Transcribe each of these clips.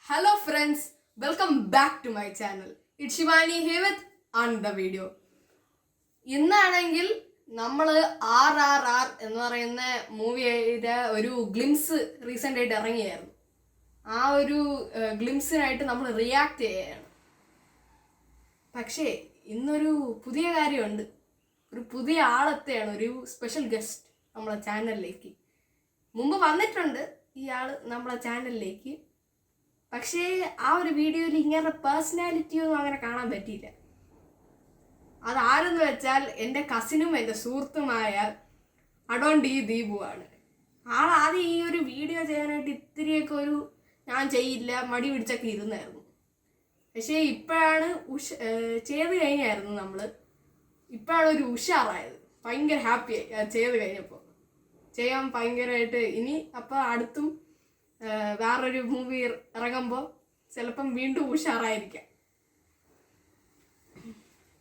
Hello friends, welcome back to my channel. It's Shivani here with another video. ഇന്നാണെങ്കിൽ നമ്മൾ RRR എന്ന് പറയുന്ന മൂവിയുടെ ഒരു ഗ്ലിംസ് റീസെൻ്റ് ആയിട്ട് ഇറങ്ങിയായിരുന്നു. ആ ഒരു ഗ്ലിംസിനായിട്ട് നമ്മൾ റിയാക്ട് ചെയ്യുകയാണ്. പക്ഷേ ഇന്നൊരു പുതിയ കാര്യമുണ്ട്. ഒരു പുതിയ ആളെത്തെയാണ്, ഒരു സ്പെഷ്യൽ ഗസ്റ്റ് നമ്മളെ ചാനലിലേക്ക്. മുമ്പ് വന്നിട്ടുണ്ട് ഈ ആൾ നമ്മളെ ചാനലിലേക്ക്. പക്ഷേ ആ ഒരു വീഡിയോയിൽ ഇങ്ങനെ പേഴ്സണാലിറ്റിയൊന്നും അങ്ങനെ കാണാൻ പറ്റിയില്ല. അതാരെന്ന് വെച്ചാൽ എൻ്റെ കസിനും എൻ്റെ സുഹൃത്തുമായ അഡോൺ ഡി ദീപുവാണ്. ആദ്യം ഈ ഒരു വീഡിയോ ചെയ്യാനായിട്ട് ഇത്തിരിയൊക്കെ ഞാൻ ചെയ്യില്ല മടി പിടിച്ചൊക്കെ ഇരുന്നായിരുന്നു. പക്ഷേ ഇപ്പോഴാണ് ചെയ്ത് കഴിഞ്ഞായിരുന്നു നമ്മൾ. ഇപ്പോഴാണ് ഒരു ഉഷാറായത്. ഭയങ്കര ഹാപ്പിയായി ചെയ്ത് കഴിഞ്ഞപ്പോൾ. ചെയ്യാൻ ഭയങ്കരമായിട്ട് ഇനി അപ്പോൾ അടുത്തും വേറൊരു മൂവി ഇറങ്ങുമ്പോൾ ചിലപ്പം വീണ്ടും ഉഷാറായിരിക്കാം.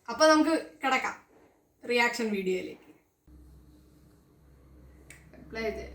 അപ്പോൾ നമുക്ക് കിടക്കാം റിയാക്ഷൻ വീഡിയോയിലേക്ക്. പ്ലേ ചെയ്ത്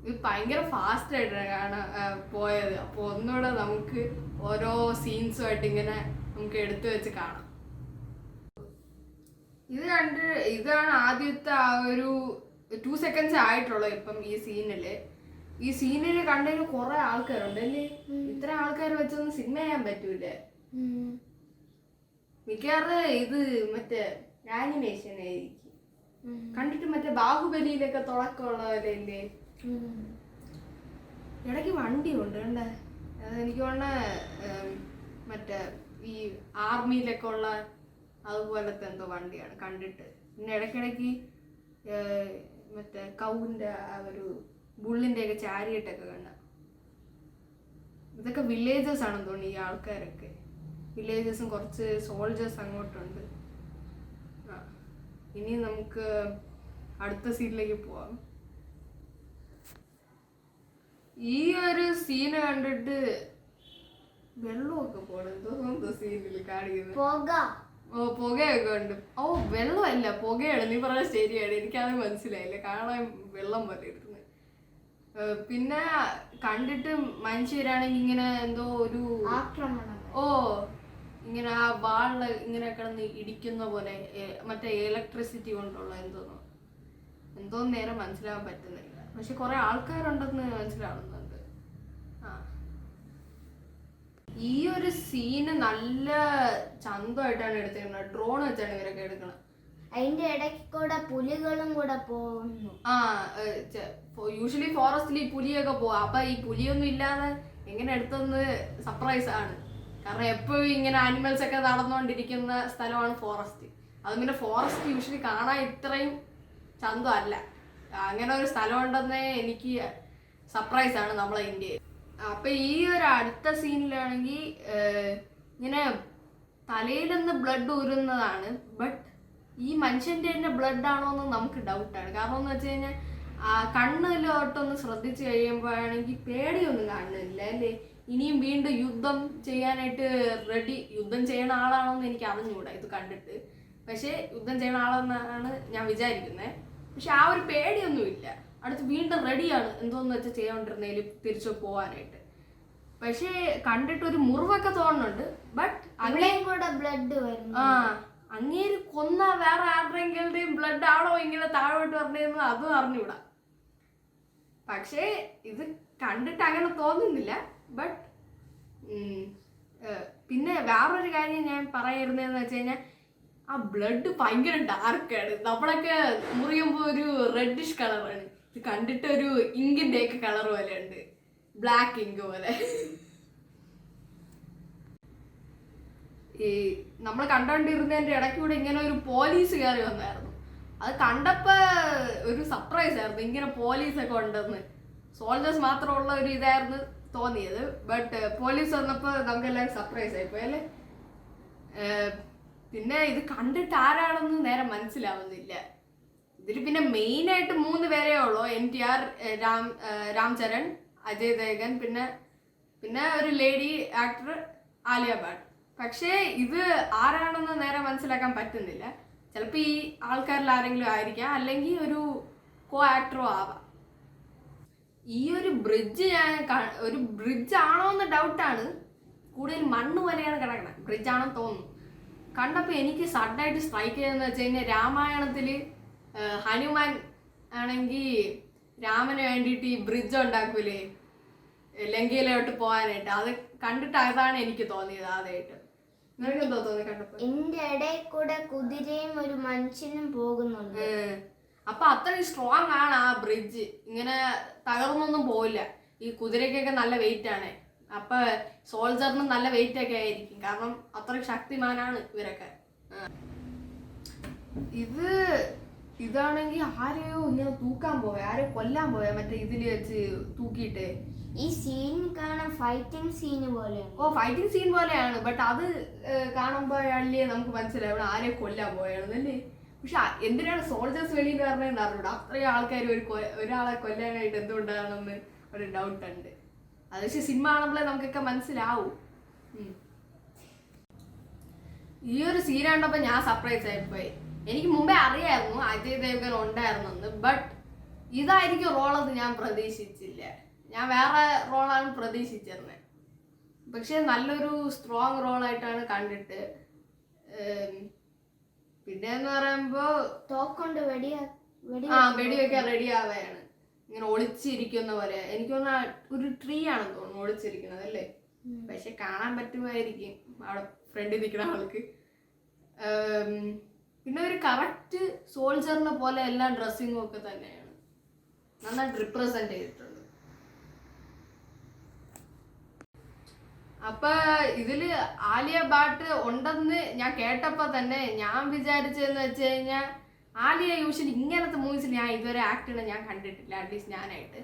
ഇത് ഭയങ്കര ഫാസ്റ്റ് ആയിട്ടാണ് പോയത്. അപ്പോൾ ഒന്നുകൂടെ നമുക്ക് ഓരോ സീൻസുമായിട്ട് ഇങ്ങനെ നമുക്ക് എടുത്തു വെച്ച് കാണാം. ഇതാണ് ആദ്യത്തെ ആ ഒരു 2 seconds ആയിട്ടുള്ളത്. ഇപ്പം ഈ സീനിൽ കണ്ടതിന് കുറെ ആൾക്കാരുണ്ട് അല്ലേ. ഇത്ര ആൾക്കാർ വെച്ചൊന്നും സിനിമ ചെയ്യാൻ പറ്റൂലേ. മിക്കവാറും ഇത് മറ്റേ ആനിമേഷൻ ആയിരിക്കും. കണ്ടിട്ട് മറ്റേ ബാഹുബലിയിലൊക്കെ തുടക്കമുള്ളവരല്ലേ. ഇടയ്ക്ക് വണ്ടിയുണ്ട് കണ്ടേ. എനിക്ക് തോന്നുന്ന മറ്റേ ഈ ആർമിയിലൊക്കെ ഉള്ള അതുപോലത്തെ എന്തോ വണ്ടിയാണ് കണ്ടിട്ട്. പിന്നെ ഇടയ്ക്കിടയ്ക്ക് മറ്റേ കൗവിൻ്റെ ആ ഒരു ബുള്ളിൻ്റെ ഒക്കെ ചാരിയട്ടൊക്കെ കണ്ട. ഇതൊക്കെ വില്ലേജസ് ആണെന്ന് തോന്നുന്നു. ഈ ആൾക്കാരൊക്കെ വില്ലേജസും കുറച്ച് സോൾജേഴ്സ് അങ്ങോട്ടുണ്ട്. ഇനി നമുക്ക് അടുത്ത സീനിലേക്ക് പോവാം. ഈ ഒരു സീന് കണ്ടിട്ട് വെള്ളമൊക്കെ പോണം എന്തോ സീനിൽ കാണിക്കുന്നത്. പുകയൊക്കെ ഉണ്ട്. വെള്ളമല്ല പുകയാണ്. നീ പറഞ്ഞ ശരിയാണ്. എനിക്കത് മനസ്സിലായില്ല. കാണാൻ വെള്ളം പോലെ ഇരുന്ന്. പിന്നെ കണ്ടിട്ട് മനുഷ്യരാണെങ്കിൽ ഇങ്ങനെ എന്തോ ഒരു ആക്രമണം ഇങ്ങനെ ആ വാളില് ഇങ്ങനെ കിടന്ന് ഇടിക്കുന്ന പോലെ മറ്റേ ഇലക്ട്രിസിറ്റി കൊണ്ടുള്ള എന്തോ നേരം മനസ്സിലാവാൻ പറ്റുന്നില്ല. പക്ഷെ കുറെ ആൾക്കാരുണ്ടെന്ന് മനസ്സിലാവുന്നുണ്ട്. ഈ ഒരു സീന് നല്ല ചന്തമായിട്ടാണ് എടുത്തിരുന്നത്. ഡ്രോൺ വെച്ചാണ് ഇവരൊക്കെ എടുക്കണം. അതിന്റെ ഇടയ്ക്ക് കൂടെ പുലികളും കൂടെ പോകുന്നു. യൂഷ്വലി ഫോറസ്റ്റിൽ ഈ പുലിയൊക്കെ പോവാ. അപ്പൊ ഈ പുലിയൊന്നും ഇല്ലാതെ എങ്ങനെ എടുത്തെന്ന് സർപ്രൈസ് ആണ്. കാരണം എപ്പോഴും ഇങ്ങനെ ആനിമൽസ് ഒക്കെ നടന്നുകൊണ്ടിരിക്കുന്ന സ്ഥലമാണ് ഫോറസ്റ്റ്. അത് പിന്നെ ഫോറസ്റ്റ് യൂഷ്വലി കാണാൻ ഇത്രയും ചന്തമല്ല. അങ്ങനെ ഒരു സ്ഥലം ഉണ്ടെന്നേ എനിക്ക് സർപ്രൈസ് ആണ് നമ്മളെ ഇന്ത്യയിൽ. അപ്പൊ ഈ ഒരു അടുത്ത സീനിലാണെങ്കിൽ ഇങ്ങനെ തലയിൽ നിന്ന് ബ്ലഡ് ഊരുന്നതാണ്. ബട്ട് ഈ മനുഷ്യന്റെ തന്നെ ബ്ലഡ് ആണോ എന്ന് നമുക്ക് ഡൗട്ടാണ്. കാരണം എന്ന് വെച്ച് കഴിഞ്ഞാൽ കണ്ണിലോട്ടൊന്ന് ശ്രദ്ധിച്ചു കഴിയുമ്പോഴാണെങ്കിൽ പേടിയൊന്നും കാണുന്നില്ല അല്ലേ. ഇനിയും വീണ്ടും യുദ്ധം ചെയ്യാനായിട്ട് യുദ്ധം ചെയ്യണ ആളാണോ എന്ന് എനിക്ക് അറിഞ്ഞുകൂടാ ഇത് കണ്ടിട്ട്. പക്ഷെ യുദ്ധം ചെയ്യണ ആളെന്നാണ് ഞാൻ വിചാരിക്കുന്നത്. പക്ഷെ ആ ഒരു പേടിയൊന്നുമില്ല. അടുത്ത് വീണ്ടും റെഡിയാണ് എന്തോന്ന് വെച്ചാൽ ചെയ്തോണ്ടിരുന്നതിൽ തിരിച്ചു പോവാനായിട്ട്. പക്ഷേ കണ്ടിട്ട് ഒരു മുറിവൊക്കെ തോന്നുന്നുണ്ട്. ബട്ട് അങ്ങനെയും കൂടെ ബ്ലഡ് വരുന്നു. അങ്ങേര് കൊന്ന വേറെ ആരുടെയെങ്കിലും ബ്ലഡ് ആണോ ഇങ്ങനെ താഴോട്ട് പറഞ്ഞതെന്ന് അതും അറിഞ്ഞൂടാ. പക്ഷേ ഇത് കണ്ടിട്ട് അങ്ങനെ തോന്നുന്നില്ല. ബട്ട് പിന്നെ വേറൊരു കാര്യം ഞാൻ പറയായിരുന്നതെന്ന് വെച്ച് കഴിഞ്ഞാൽ ആ ബ്ലഡ് ഭയങ്കര ഡാർക്കാണ്. നമ്മളൊക്കെ മുറിയുമ്പോൾ ഒരു റെഡിഷ് കളറാണ്. ഇത് കണ്ടിട്ട് ഒരു ഇങ്കിന്റെ ഒക്കെ കളർ പോലെ ഉണ്ട്, ബ്ലാക്ക് ഇങ്ക് പോലെ. ഈ നമ്മൾ കണ്ടോണ്ടിരുന്നതിന്റെ ഇടയ്ക്കൂടെ ഇങ്ങനെ ഒരു പോലീസ് കയറി വന്നായിരുന്നു. അത് കണ്ടപ്പോ ഒരു സർപ്രൈസ് ആയിരുന്നു, ഇങ്ങനെ പോലീസൊക്കെ ഉണ്ടെന്ന്. സോൾജേഴ്സ് മാത്രമുള്ള ഒരു ഇതായിരുന്നു തോന്നിയത്. ബട്ട് പോലീസ് വന്നപ്പോ നമുക്കെല്ലാവരും സർപ്രൈസ് ആയിപ്പോയി അല്ലേ. പിന്നെ ഇത് കണ്ടിട്ട് ആരാണെന്ന് നേരെ മനസ്സിലാവുന്നില്ല. ഇതിൽ പിന്നെ മെയിൻ ആയിട്ട് 3 പേരേ ഉള്ളൂ, NTR, രാം ചരൺ, അജയ് ദേവ്ഗൻ, പിന്നെ ഒരു ലേഡി ആക്ടർ ആലിയ ഭട്ട്. പക്ഷേ ഇത് ആരാണെന്ന് നേരെ മനസ്സിലാക്കാൻ പറ്റുന്നില്ല. ചിലപ്പോൾ ഈ ആൾക്കാരിൽ ആരെങ്കിലും ആയിരിക്കാം, അല്ലെങ്കിൽ ഒരു കോ ആക്ടറോ ആവാം. ഈ ഒരു ബ്രിഡ്ജ് ഒരു ബ്രിഡ്ജ് ആണോ എന്ന് ഡൗട്ടാണ്. കൂടുതൽ മണ്ണ് പോലെയാണ് കിടക്കണം, ബ്രിഡ്ജ് ആണെന്ന് തോന്നുന്നു. കണ്ടപ്പോൾ എനിക്ക് സഡനായിട്ട് സ്ട്രൈക്ക് ചെയ്തെന്ന് വെച്ച് കഴിഞ്ഞാൽ, രാമായണത്തിൽ ഹനുമാൻ ആണെങ്കിൽ രാമന് വേണ്ടിയിട്ട് ഈ ബ്രിഡ്ജ് ഉണ്ടാക്കൂലേ ലങ്കയിലോട്ട് പോകാനായിട്ട്, അത് കണ്ടിട്ട് അതാണ് എനിക്ക് തോന്നിയത് ആദ്യമായിട്ട്. നിനക്ക് എന്തോ തോന്നി കണ്ടപ്പോൾ? എന്റെ ഇടയിൽ കൂടെ കുതിരയും ഒരു മനുഷ്യനും പോകുന്നുണ്ട്. അപ്പൊ അത്രയും സ്ട്രോങ് ആണ് ആ ബ്രിഡ്ജ്, ഇങ്ങനെ തകർന്നൊന്നും പോവില്ല. ഈ കുതിരയ്ക്കൊക്കെ നല്ല വെയിറ്റ് ആണ്, അപ്പൊ സോൾജറിനും നല്ല വെയിറ്റ് ഒക്കെ ആയിരിക്കും, കാരണം അത്രയും ശക്തിമാനാണ് ഇവരൊക്കെ. ഇതാണെങ്കിൽ ആരെയോ ഇങ്ങനെ തൂക്കാൻ പോയ, ആരെയോ കൊല്ലാൻ പോയ, മറ്റേ ഇതിൽ വെച്ച് തൂക്കിയിട്ട്. ഈ സീൻ കാണാൻ ഫൈറ്റിംഗ് സീന് പോലെയാണ്. ഓ, ഫൈറ്റിംഗ് സീൻ പോലെയാണ്. ബട്ട് അത് കാണുമ്പോഴല്ലേ നമുക്ക് മനസ്സിലാവും ആരെയോ കൊല്ലാൻ പോയാണെന്നല്ലേ. പക്ഷെ എന്തിനാണ് സോൾജേഴ്സ് വെളിയിൽ പറഞ്ഞതെന്ന് അറിഞ്ഞൂടാ. അത്രയും ആൾക്കാർ ഒരാളെ കൊല്ലാനായിട്ട് എന്തുകൊണ്ടാണെന്ന് ഒരു ഡൗട്ട് ഉണ്ട്. അത് പക്ഷെ സിനിമ കാണുമ്പോഴേ നമുക്കൊക്കെ മനസ്സിലാവും. ഈ ഒരു സീൻ കണ്ടപ്പോ ഞാൻ സർപ്രൈസ് ആയിപ്പോയി. എനിക്ക് മുമ്പേ അറിയായിരുന്നു അജയ് ദേവ്ഗൻ ഉണ്ടായിരുന്നെന്ന്, ബട്ട് ഇതായിരിക്കും റോളെന്ന് ഞാൻ പ്രതീക്ഷിച്ചില്ല. ഞാൻ വേറെ റോളാണ് പ്രതീക്ഷിച്ചിരുന്നത്. പക്ഷെ നല്ലൊരു സ്ട്രോങ് റോളായിട്ടാണ് കണ്ടിട്ട്. പിന്നെന്ന് പറയുമ്പോ തോക്കൊണ്ട് വെടിവെക്കാൻ റെഡി ആവുകയാണ്, ഇങ്ങനെ ഒളിച്ചിരിക്കുന്ന പോലെ. എനിക്ക് തോന്നുന്ന ഒരു ട്രീ ആണെന്ന് തോന്നുന്നു ഒളിച്ചിരിക്കുന്നത് അല്ലേ. പക്ഷെ കാണാൻ പറ്റുമായിരിക്കും അവിടെ ഫ്രണ്ടിൽ നിൽക്കുന്ന ആൾക്ക്. പിന്നെ ഒരു കറക്റ്റ് സോൾജറിനെ പോലെ എല്ലാ ഡ്രസ്സിങ്ങും ഒക്കെ തന്നെയാണ്, നന്നായിട്ട് റിപ്രസെന്റ് ചെയ്തിട്ടുണ്ട്. അപ്പൊ ഇതില് ആലിയ ഭട്ട് ഉണ്ടെന്ന് ഞാൻ കേട്ടപ്പോ തന്നെ ഞാൻ വിചാരിച്ചതെന്ന് വെച്ച് കഴിഞ്ഞാൽ, ആലിയ യൂഷ്വലി ഇങ്ങനത്തെ മൂവീസിൽ ഞാൻ ഇതുവരെ ആക്ട് ചെയ്യണം ഞാൻ കണ്ടിട്ടില്ല. അറ്റ്ലീസ്റ്റ് ഞാനായിട്ട്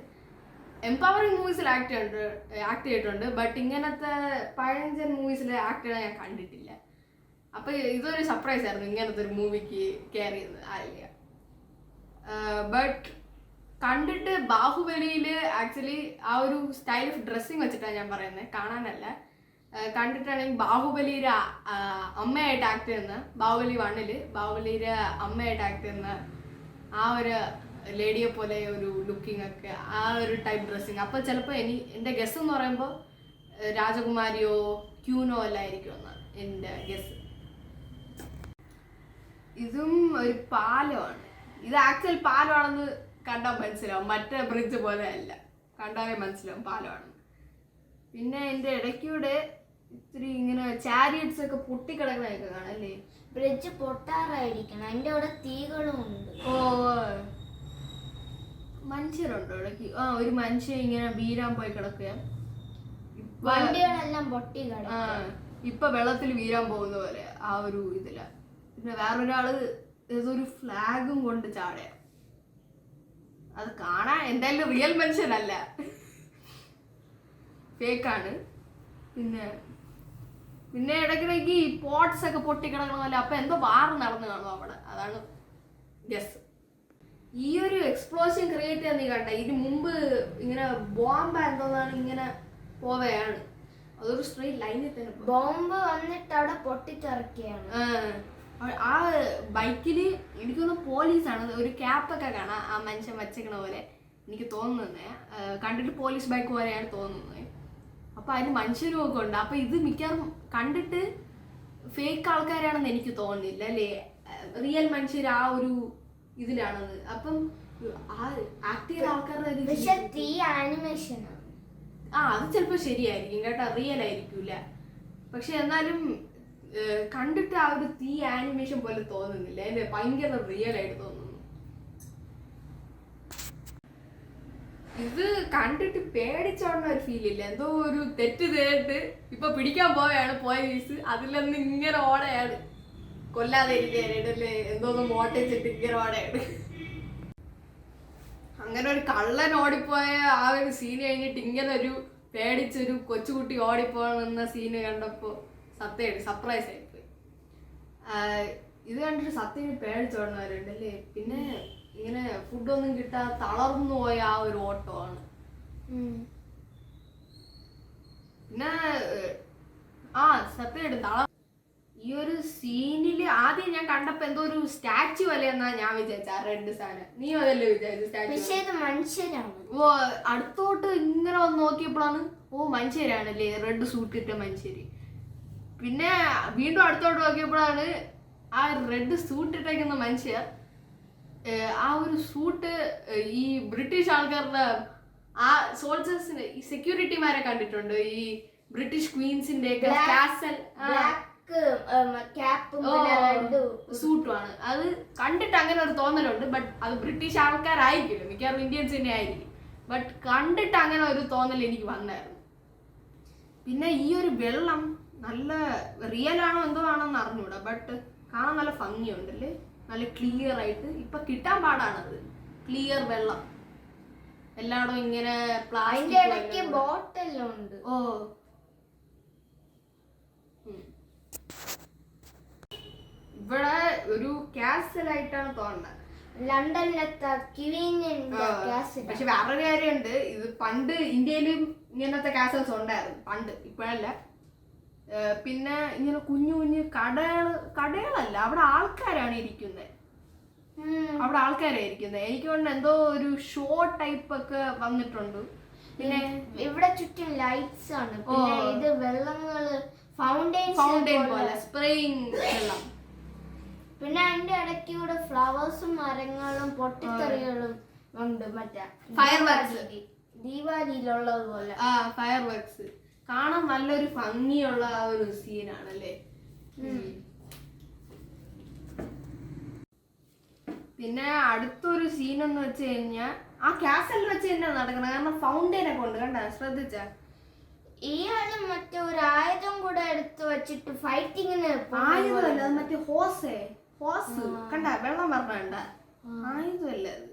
എംപവറിങ് മൂവീസിൽ ആക്ട് ചെയ്തിട്ടുണ്ട്, ബട്ട് ഇങ്ങനത്തെ പഴഞ്ചൻ മൂവീസിൽ ആക്ട് ചെയ്യണം ഞാൻ കണ്ടിട്ടില്ല. അപ്പൊ ഇതൊരു സർപ്രൈസ് ആയിരുന്നു ഇങ്ങനത്തെ ഒരു മൂവിക്ക് കയറിയത് ആലിയ. ബട്ട് കണ്ടിട്ട് ബാഹുബലിയില് ആക്ച്വലി ആ ഒരു സ്റ്റൈൽ ഓഫ് ഡ്രസ്സിങ് വെച്ചിട്ടാണ് ഞാൻ പറയുന്നത്, കാണാനല്ല. കണ്ടിട്ടാണെങ്കിൽ ബാഹുബലിയുടെ അമ്മയായിട്ട് ആക്ട് ചെയ്യുന്ന, ബാഹുബലി 1 ബാഹുബലിയുടെ അമ്മയായിട്ട് ആക്ട് ചെയ്യുന്ന ആ ഒരു ലേഡിയെ പോലെ ഒരു ലുക്കിംഗ് ഒക്കെ, ആ ഒരു ടൈപ്പ് ഡ്രസ്സിങ്. അപ്പോൾ ചിലപ്പോൾ എൻ്റെ ഗസ് എന്ന് പറയുമ്പോൾ രാജകുമാരിയോ ക്യൂനോ അല്ലായിരിക്കും എന്നാണ് എൻ്റെ ഗസ്. ഇതും ഒരു പാലമാണ്. ഇത് ആക്ച്വൽ പാലമാണെന്ന് കണ്ടാൽ മനസ്സിലാവും, മറ്റേ ബ്രിഡ്ജ് പോലെ അല്ല, കണ്ടാലേ മനസ്സിലാവും പാലമാണ്. പിന്നെ എൻ്റെ ഇടയ്ക്കൂടെ ഇത്തിരി ഇങ്ങനെ ചാരിയറ്റ്സ് ഒക്കെ പൊട്ടിക്കിടക്കണൊക്കെ കാണാം അല്ലേ. ബ്രിഡ്ജ് പൊട്ടാറായിരിക്കണം, അതിൻ്റെ അവിടെ തീകളും ഉണ്ട്. ഓ, മനുഷ്യരുണ്ടോ ഇടയ്ക്ക്? ഒരു മനുഷ്യൻ ഇങ്ങനെ വീരാൻ പോയി കിടക്കുക, വണ്ടികളെല്ലാം പൊട്ടി കിടക്കുക. ഇപ്പൊ വെള്ളത്തിൽ വീരാൻ പോകുന്ന പോലെ ആ ഒരു ഇതില. പിന്നെ വേറൊരാള് ഏതൊരു ഫ്ലാഗും കൊണ്ട് ചാടുക. അത് കാണാൻ എന്തായാലും റിയൽ മനുഷ്യനല്ല, ഫേക്കാണ്. പിന്നെ ഇടയ്ക്കിടയ്ക്ക് ഈ പോട്ട്സ് ഒക്കെ പൊട്ടിക്കിടക്കണമല്ലോ, അപ്പൊ എന്തോ വാർ നടന്നു കാണും അവിടെ, അതാണ് ഗസ്. ഈ ഒരു എക്സ്പ്ലോഷൻ ക്രിയേറ്റ് ചെയ്യാൻ നീ കണ്ട, ഇതിന് മുമ്പ് ഇങ്ങനെ ബോംബ് എന്തോന്നാണ് ഇങ്ങനെ പോവുകയാണ്, അതൊരു സ്ട്രെയിറ്റ് ലൈനിൽ തന്നെ ബോംബ് വന്നിട്ട് അവിടെ പൊട്ടിത്തെറിക്കുകയാണ്. ആ ബൈക്കില് എനിക്ക് തോന്നുന്നു പോലീസാണ്, ഒരു ക്യാപ്പൊക്കെ കാണാം ആ മനുഷ്യൻ വച്ചേക്കണ പോലെ എനിക്ക് തോന്നുന്നത്. കണ്ടിട്ട് പോലീസ് ബൈക്ക് പോലെയാണ് തോന്നുന്നത്. അപ്പൊ അതിന് മനുഷ്യരും ഒക്കെ ഉണ്ട്. അപ്പൊ ഇത് മിക്കവാറും കണ്ടിട്ട് ഫേക്ക് ആൾക്കാരാണെന്ന് എനിക്ക് തോന്നുന്നില്ല അല്ലേ, റിയൽ മനുഷ്യർ ആ ഒരു ഇതിലാണെന്ന്. അപ്പം ആ ആക്ട് ചെയ്ത ആൾക്കാരുടെ ആനിമേഷനാണ്. അത് ചിലപ്പോ ശരിയായിരിക്കും കേട്ടോ, റിയൽ ആയിരിക്കൂല. പക്ഷെ എന്നാലും കണ്ടിട്ട് ആ ഒരു തീ ആനിമേഷൻ പോലെ തോന്നുന്നില്ല, അതിന് ഭയങ്കര റിയൽ ആയിട്ട് തോന്നുന്നു. ഇത് കണ്ടിട്ട് പേടിച്ചോണ്ട ഒരു ഫീൽ ഇല്ല, എന്തോ ഒരു തെറ്റ് ചെയ്തിട്ട് ഇപ്പൊ പിടിക്കാൻ പോവുകയാണ് പോലീസ്, അതിലൊന്ന് ഇങ്ങനെ ഓടയാണ്, കൊല്ലാതെ ഇരിക്കാനായിട്ടല്ലേ എന്തോന്ന് മോട്ടിച്ചിട്ട് ഇങ്ങനെ ഓടയാണ്. അങ്ങനെ ഒരു കള്ളൻ ഓടിപ്പോയ ആ ഒരു സീൻ കഴിഞ്ഞിട്ട് ഇങ്ങനെ ഒരു പേടിച്ചൊരു കൊച്ചുകുട്ടി ഓടിപ്പോകുന്ന സീന് കണ്ടപ്പോ സത്യം സർപ്രൈസ് ആയിപ്പോയി. ഇത് കണ്ടിട്ട് സത്യം പേടിച്ചോടുന്നവരുണ്ട് അല്ലേ. പിന്നെ ഇങ്ങനെ ഫുഡൊന്നും കിട്ടാതെ തളർന്നു പോയ ആ ഒരു ഓട്ടമാണ്. പിന്നെ സത്യം ഈ ഒരു സീനില് ആദ്യം ഞാൻ കണ്ടപ്പോ എന്തോ ഒരു സ്റ്റാച്ചു അല്ലെന്നാ ഞാൻ വിചാരിച്ച, ആ റെഡ് സാധനം. നീ അതല്ലേ വിചാരിച്ചു സ്റ്റാച്ചു? മനുഷ്യരാണ്. ഓ, അടുത്തോട്ട് ഇങ്ങനെ വന്ന് നോക്കിയപ്പോഴാണ് മനുഷ്യരാണല്ലേ, റെഡ് സൂട്ട് ഇട്ട മനുഷ്യര്. പിന്നെ വീണ്ടും അടുത്തോട്ട് നോക്കിയപ്പോഴാണ് ആ റെഡ് സൂട്ട് ഇട്ടേക്കുന്ന മനുഷ്യർ, ആ ഒരു സൂട്ട് ഈ ബ്രിട്ടീഷ് ആൾക്കാരുടെ ആ സോൾജേഴ്സിന് ഈ സെക്യൂരിറ്റിമാരെ കണ്ടിട്ടുണ്ട്, ഈ ബ്രിട്ടീഷ് ക്വീൻസിന്റെ കാസൽ സൂട്ടുമാണ്. അത് കണ്ടിട്ട് അങ്ങനെ ഒരു തോന്നലുണ്ട്. ബട്ട് അത് ബ്രിട്ടീഷ് ആൾക്കാരായിരിക്കില്ല, മിക്കവാറും ഇന്ത്യൻസ് തന്നെ ആയിരിക്കും. ബട്ട് കണ്ടിട്ട് അങ്ങനെ ഒരു തോന്നൽ എനിക്ക് വന്നായിരുന്നു. പിന്നെ ഈ ഒരു വെള്ളം നല്ല റിയൽ ആണോ എന്തോ ആണോന്ന് അറിഞ്ഞൂടാ, ബട്ട് കാണാൻ നല്ല ഭംഗിയുണ്ടല്ലേ, നല്ല ക്ലിയർ ആയിട്ട്. ഇപ്പൊ കിട്ടാൻ പാടാണത് ക്ലിയർ വെള്ളം എല്ലായിടും ഇങ്ങനെ പ്ലാസ്റ്റിക് ബോട്ടെല്ലാം ഉണ്ട്. ഓ, ഇവിടെ ഒരു കാസൽ ആയിട്ടാണ് തോന്നുന്നത്, ലണ്ടനിലത്തെ പക്ഷെ വേറൊരു കാര്യമുണ്ട്, ഇത് പണ്ട് ഇന്ത്യയിലും ഇങ്ങനത്തെ കാസൽസ് ഉണ്ടായിരുന്നു പണ്ട്, ഇപ്പോഴല്ല. പിന്നെ ഇങ്ങനെ കുഞ്ഞു കുഞ്ഞു കടകളല്ല, അവിടെ ആൾക്കാരാണ് ഇരിക്കുന്നത്, എനിക്ക് കൊണ്ട് എന്തോ ഒരു ഷോ ടൈപ്പ് ഒക്കെ വന്നിട്ടുണ്ട്. പിന്നെ ഇവിടെ ചുറ്റും ലൈറ്റ്സ് ആണ്. പിന്നെ ഇത് വെള്ളങ്ങള് ഫൗണ്ടെയിൻ പോലെ സ്പ്രേയിങ് വെള്ളം. പിന്നെ അതിന്റെ ഇടയ്ക്ക് കൂടെ ഫ്ലവേഴ്സും മരങ്ങളും പൊട്ടിത്തെറികളും ഉണ്ട്. മറ്റേ ഫയർ വർക്ക്സ്, ദീപാവലിയിലുള്ളത് പോലെ ഫയർ വർക്ക്സ് കാണാൻ നല്ലൊരു ഭംഗിയുള്ള ആ ഒരു സീനാണല്ലേ. പിന്നെ അടുത്തൊരു സീൻ എന്ന് വെച്ച് കഴിഞ്ഞാൽ ആ കാസലിൽ വെച്ച് തന്നെ നടക്കണം, കാരണം ഫൗണ്ടെയിൻ ഒക്കെ ഉണ്ട്, കണ്ട ശ്രദ്ധിച്ച. ഇയാള് മറ്റേ ഒരു ആയുധം കൂടെ എടുത്തു വെച്ചിട്ട് ഫൈറ്റിങ്ങിന്. ആയുധമല്ല, അത് മറ്റേ ഹോസ് കണ്ട, വെള്ളം പറഞ്ഞ ആയുധമല്ല, അത്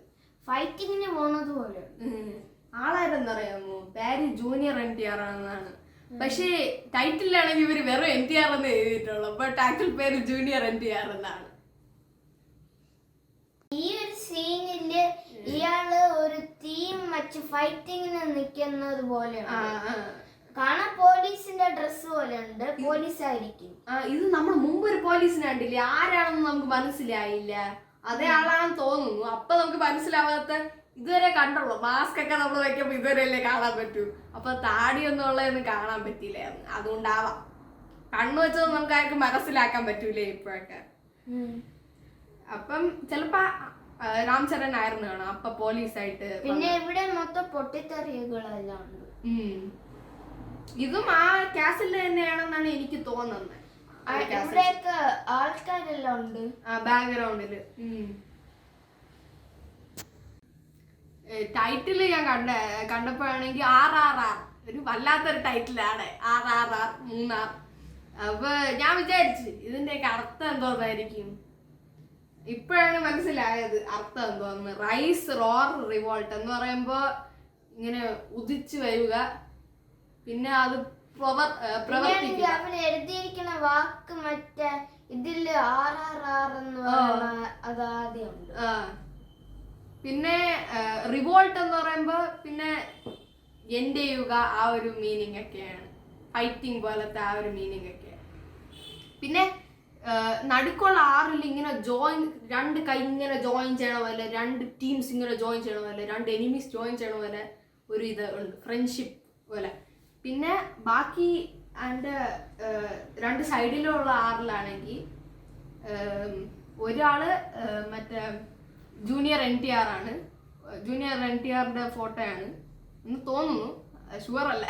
ഫൈറ്റിങ്ങിന് പോണത് പോലെ. ആളാരെന്നറിയാമോ? പാരി ജൂനിയർ NTR ആണെന്നാണ്. പക്ഷേ ടൈറ്റിലാണെങ്കിൽ ഇവര് വെറും NTR എന്ന് എഴുതിയിട്ടുള്ളൂ, ബട്ട് ആക്ച്വൽ പേര് ജൂനിയർ NTR എന്നാണ്. ഈ ഒരു സീനില് ഇയാള് ഒരു ടീം വെച്ച് ഫൈറ്റിങ്ങിന് നിൽക്കുന്നത് പോലെയാണ് കാണാൻ. പോലീസിന്റെ ഡ്രസ് പോലെ ഉണ്ട്, പോലീസ് ആയിരിക്കും. ഇത് നമ്മൾ മുമ്പ് ഒരു പോലീസിനെ കണ്ടില്ലേ, ആരാണെന്ന് നമുക്ക് മനസ്സിലായില്ല, അതേ ആളാണെന്ന് തോന്നുന്നു. അപ്പൊ നമുക്ക് മനസ്സിലാവാത്ത ഇതുവരെ കണ്ടുള്ളൂ, മാസ്ക് ഒക്കെ നമ്മൾ വെക്കുമ്പോ ഇതുവരെയല്ലേ കാണാൻ പറ്റൂ. അപ്പൊ താടിയൊന്നും ഉള്ളതൊന്നും കാണാൻ പറ്റിയില്ലായിരുന്നു, അതുകൊണ്ടാവാം. കണ്ണു വെച്ചതൊന്നും നമുക്ക് ആർക്കും മനസ്സിലാക്കാൻ പറ്റൂലേ ഇപ്പോഴൊക്കെ. അപ്പം ചിലപ്പോ രാം ചരൺ ആയിരുന്നു കാണാം അപ്പൊ പോലീസായിട്ട്. പിന്നെ ഇവിടെ മൊത്തം പൊട്ടിത്തെറികളെല്ലാം ഉണ്ട്. ഇതും ആ കാസലിൽ തന്നെയാണെന്നാണ് എനിക്ക് തോന്നുന്നത്. ഇവിടെയൊക്കെ ആൾക്കാരെല്ലാം ഉണ്ട് ബാക്ക്ഗ്രൗണ്ടില്. ടൈറ്റില് ഞാൻ കണ്ടപ്പോഴാണെങ്കിൽ RRR, ഒരു വല്ലാത്തൊരു ടൈറ്റിലാണ്, RRR മൂന്നാർ. അപ്പൊ ഞാൻ വിചാരിച്ചു ഇതിന്റെയൊക്കെ അർത്ഥം എന്തോന്നായിരിക്കും. ഇപ്പോഴാണ് മനസ്സിലായത് അർത്ഥം എന്തോന്ന്. റൈസ് റോർ റിവോൾട്ട് എന്ന് പറയുമ്പോ ഇങ്ങനെ ഉദിച്ചു വരിക, പിന്നെ അത് പ്രവർത്തിക്കുക. അവര് എഴുതിയിരിക്കുന്ന വാക്ക് മറ്റേ ഇതില് RRR എന്ന് പറയുന്ന അത് ആദ്യം ഉണ്ട്. പിന്നെ റിവോൾട്ട് എന്ന് പറയുമ്പോ പിന്നെ എൻഡ് ചെയ്യുക, ആ ഒരു മീനിങ് ഒക്കെയാണ്, ഫൈറ്റിംഗ് പോലത്തെ ആ ഒരു മീനിങ് ഒക്കെയാണ്. പിന്നെ നടുക്കുള്ള ആറിൽ ഇങ്ങനെ രണ്ട് കൈ ഇങ്ങനെ ജോയിൻ ചെയ്യണ പോലെ, രണ്ട് ടീംസ് ഇങ്ങനെ ജോയിൻ ചെയ്യണ പോലെ, രണ്ട് എനിമീസ് ജോയിൻ ചെയ്യണ പോലെ ഒരു ഇത് ഉണ്ട്, ഫ്രണ്ട്ഷിപ്പ് പോലെ. പിന്നെ ബാക്കി അതിൻ്റെ രണ്ട് സൈഡിലുള്ള ആറിലാണെങ്കിൽ ഒരാള് മറ്റേ ജൂനിയർ NTR ആണ്, ജൂനിയർ NTRന്റെ ഫോട്ടോയാണ് എന്ന് തോന്നുന്നു, ഷുവർ അല്ല,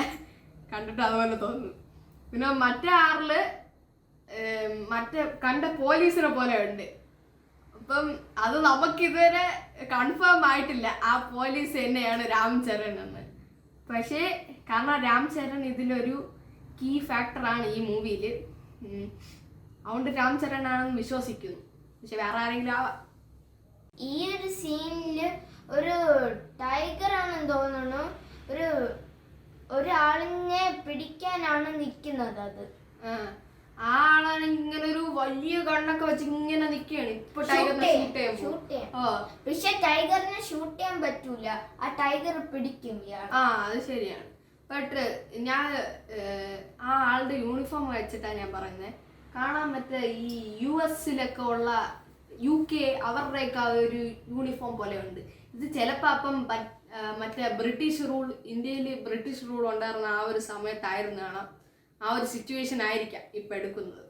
കണ്ടിട്ട് അതുപോലെ തോന്നുന്നു. പിന്നെ മറ്റേ ആറില് മറ്റേ കണ്ട പോലീസിനെ പോലെ ഉണ്ട്, അപ്പം അത് നമുക്കിതുവരെ കൺഫേം ആയിട്ടില്ല ആ പോലീസ് തന്നെയാണ് രാം ചരൺ എന്ന്. പക്ഷേ കാരണം രാം ചരൺ ഇതിലൊരു കീ ഫാക്ടറാണ് ഈ മൂവിയിൽ. അതുകൊണ്ട് രാം ചരൺ ആണെന്ന് വിശ്വസിക്കുന്നു. പക്ഷെ വേറെ ആരെങ്കിലും ആവാം. ഈ ഒരു സീനില് ഒരു ടൈഗർ ആണെന്ന് തോന്നുന്നു ഒരാളിനെ പിടിക്കാനാണ് നിൽക്കുന്നത്. അത് ആ ആളാണ് ഇങ്ങനെ ഒരു വലിയ കണ്ണൊക്കെ വെച്ച് ഇങ്ങനെ നിൽക്കുകയാണ്. ഇപ്പൊ ടൈഗറിനെ ഷൂട്ട് ചെയ്യാൻ. പക്ഷെ ടൈഗറിനെ ഷൂട്ട് ചെയ്യാൻ പറ്റൂല, ആ ടൈഗർ പിടിക്കും ഇയാൾ. അത് ശരിയാണ്. ബട്ട് ഞാൻ ആ ആളുടെ യൂണിഫോം വെച്ചിട്ടാണ് ഞാൻ പറയുന്നത്. കാണാൻ മറ്റേ ഈ US ഉള്ള UK അവരുടെയൊക്കെ ഒരു യൂണിഫോം പോലെ ഉണ്ട്. ഇത് ചിലപ്പോൾ അപ്പം മറ്റേ ബ്രിട്ടീഷ് റൂൾ, ഇന്ത്യയിൽ ബ്രിട്ടീഷ് റൂൾ ഉണ്ടായിരുന്ന ആ ഒരു സമയത്തായിരുന്നു കാണാം. ആ ഒരു സിറ്റുവേഷൻ ആയിരിക്കാം ഇപ്പൊ എടുക്കുന്നത്.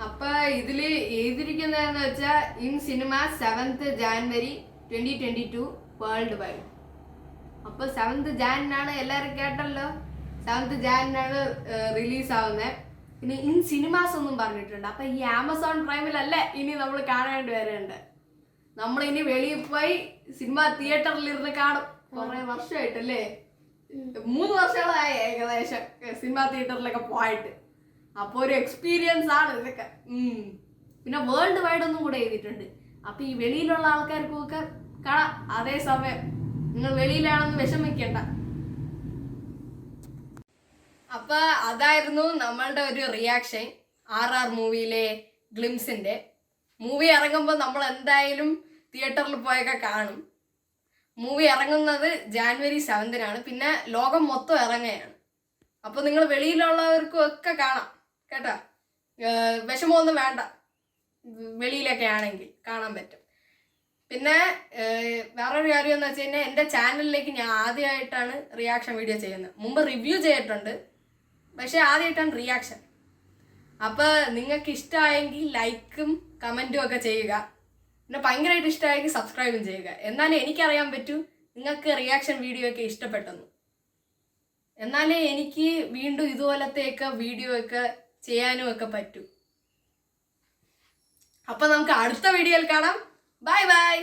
അപ്പൊ ഇതില് എഴുതിയിരിക്കുന്നതെന്ന് വെച്ചാൽ in cinema 7th January 2022 world wide. അപ്പൊ 7th January എല്ലാരും കേട്ടല്ലോ. 7th January റിലീസ് ആവുന്നത്. പിന്നെ ഇൻ സിനിമാസ് ഒന്നും പറഞ്ഞിട്ടുണ്ട്. അപ്പൊ ഈ ആമസോൺ പ്രൈമിലല്ലേ ഇനി നമ്മൾ കാണേണ്ടി വരേണ്ടത്. നമ്മളിനി വെളിയിൽ പോയി സിനിമ തിയേറ്ററിൽ ഇരുന്ന് കാണും. കുറെ വർഷമായിട്ടല്ലേ, 3 വർഷങ്ങളായി ഏകദേശം സിനിമ തിയേറ്ററിലൊക്കെ പോയിട്ട്. അപ്പോൾ ഒരു എക്സ്പീരിയൻസ് ആണ് ഇതൊക്കെ. പിന്നെ വേൾഡ് വൈഡ് ഒന്നും കൂടെ എഴുതിയിട്ടുണ്ട്. അപ്പൊ ഈ വെളിയിലുള്ള ആൾക്കാർക്കും ഒക്കെ കാണാം. അതേസമയം നിങ്ങൾ വെളിയിലാണെന്ന് വിഷമിക്കണ്ട. അപ്പൊ അതായിരുന്നു നമ്മളുടെ ഒരു റിയാക്ഷൻ RR മൂവിയിലെ ഗ്ലിംസിന്റെ. മൂവി ഇറങ്ങുമ്പോൾ നമ്മൾ എന്തായാലും തിയേറ്ററിൽ പോയൊക്കെ കാണും. മൂവി ഇറങ്ങുന്നത് January 7th പിന്നെ ലോകം മൊത്തം ഇറങ്ങുകയാണ്. അപ്പോൾ നിങ്ങൾ വെളിയിലുള്ളവർക്കും ഒക്കെ കാണാം കേട്ടോ. വിഷമമൊന്നും വേണ്ട, വെളിയിലൊക്കെ ആണെങ്കിൽ കാണാൻ പറ്റും. പിന്നെ വേറൊരു കാര്യം എന്ന് വെച്ച് കഴിഞ്ഞാൽ എൻ്റെ ചാനലിലേക്ക് ഞാൻ ആദ്യമായിട്ടാണ് റിയാക്ഷൻ വീഡിയോ ചെയ്യുന്നത്. മുമ്പ് റിവ്യൂ ചെയ്തിട്ടുണ്ട്, പക്ഷേ ആദ്യമായിട്ടാണ് റിയാക്ഷൻ. അപ്പോൾ നിങ്ങൾക്ക് ഇഷ്ടമായെങ്കിൽ ലൈക്കും കമൻറ്റും ഒക്കെ ചെയ്യുക. പിന്നെ ഭയങ്കരമായിട്ട് ഇഷ്ടമായെങ്കിൽ സബ്സ്ക്രൈബും ചെയ്യുക. എന്നാലേ എനിക്കറിയാൻ പറ്റൂ നിങ്ങൾക്ക് റിയാക്ഷൻ വീഡിയോ ഒക്കെ ഇഷ്ടപ്പെട്ടെന്ന്. എന്നാലേ എനിക്ക് വീണ്ടും ഇതുപോലത്തെയൊക്കെ വീഡിയോ ഒക്കെ ചെയ്യാനും ഒക്കെ പറ്റൂ. അപ്പം നമുക്ക് അടുത്ത വീഡിയോയിൽ കാണാം. Bye bye.